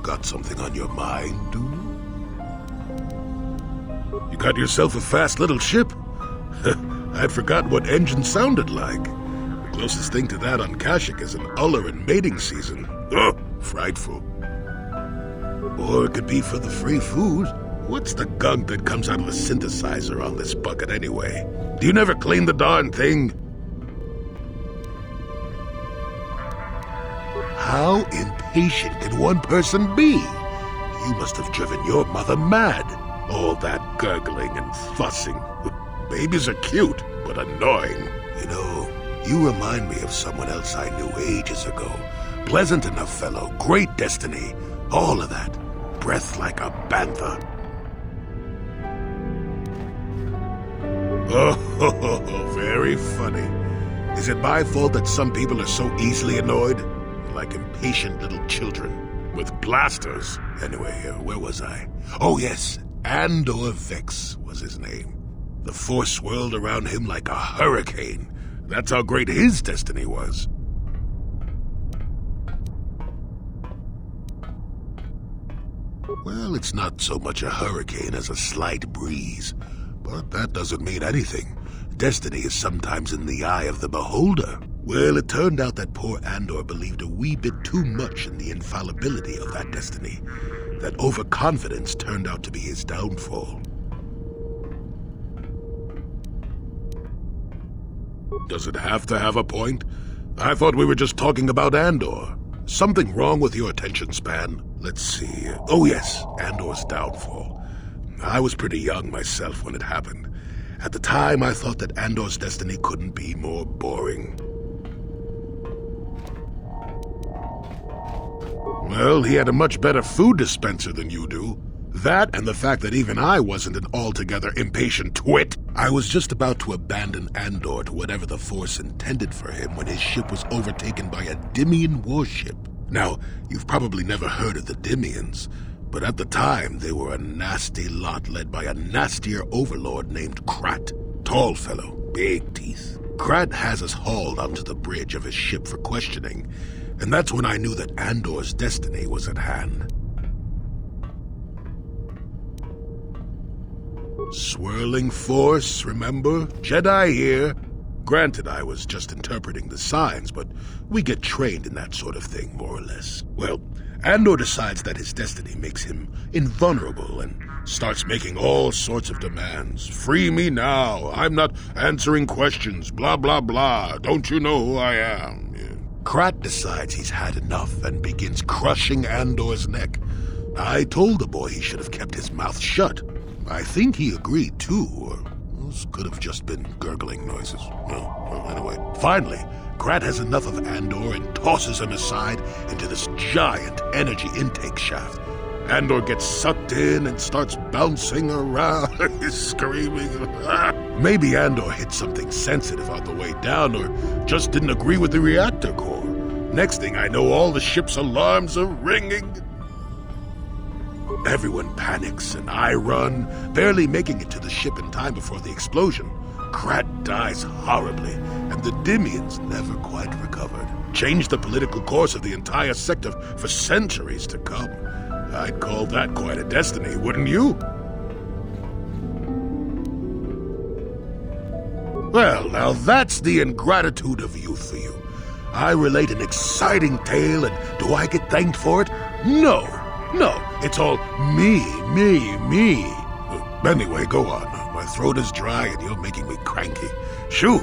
got something on your mind, do you? You got yourself a fast little ship? I'd forgotten what engine sounded like. The closest thing to that on Kashyyyk is an uller in mating season. Ugh, frightful. Or it could be for the free food. What's the gunk that comes out of the synthesizer on this bucket anyway? Do you never clean the darn thing? How impatient can one person be? You must have driven your mother mad. All that gurgling and fussing. Babies are cute, but annoying. You know, you remind me of someone else I knew ages ago. Pleasant enough fellow, great destiny, all of that. Breath like a bantha. Oh, very funny. Is it my fault that some people are so easily annoyed? Like impatient little children with blasters. Anyway, where was I? Oh yes, Andor Vex was his name. The force swirled around him like a hurricane. That's how great his destiny was. Well, it's not so much a hurricane as a slight breeze. But that doesn't mean anything. Destiny is sometimes in the eye of the beholder. Well, it turned out that poor Andor believed a wee bit too much in the infallibility of that destiny. That overconfidence turned out to be his downfall. Does it have to have a point? I thought we were just talking about Andor. Something wrong with your attention span? Let's see. Oh yes, Andor's downfall. I was pretty young myself when it happened. At the time, I thought that Andor's destiny couldn't be more boring. Well, he had a much better food dispenser than you do. That and the fact that even I wasn't an altogether impatient twit. I was just about to abandon Andor to whatever the Force intended for him when his ship was overtaken by a Dimian warship. Now, you've probably never heard of the Dimians, but at the time they were a nasty lot led by a nastier overlord named Krat. Tall fellow, big teeth. Krat has us hauled onto the bridge of his ship for questioning, and that's when I knew that Andor's destiny was at hand. Swirling force, remember? Jedi here. Granted, I was just interpreting the signs, but we get trained in that sort of thing, more or less. Well, Andor decides that his destiny makes him invulnerable and starts making all sorts of demands. Free me now. I'm not answering questions. Blah, blah, blah. Don't you know who I am? Yeah. Krat decides he's had enough and begins crushing Andor's neck. I told the boy he should have kept his mouth shut. I think he agreed, too, or those could have just been gurgling noises. Well, anyway. Finally, Krat has enough of Andor and tosses him aside into this giant energy intake shaft. Andor gets sucked in and starts bouncing around, screaming. Maybe Andor hit something sensitive on the way down, or just didn't agree with the reactor core. Next thing I know, all the ship's alarms are ringing. Everyone panics, and I run, barely making it to the ship in time before the explosion. Krat dies horribly, and the Dimians never quite recovered. Changed the political course of the entire sector for centuries to come. I'd call that quite a destiny, wouldn't you? Well, now that's the ingratitude of youth for you. I relate an exciting tale, and do I get thanked for it? No, it's all me. Anyway, go on. My throat is dry, and you're making me cranky. Shoo!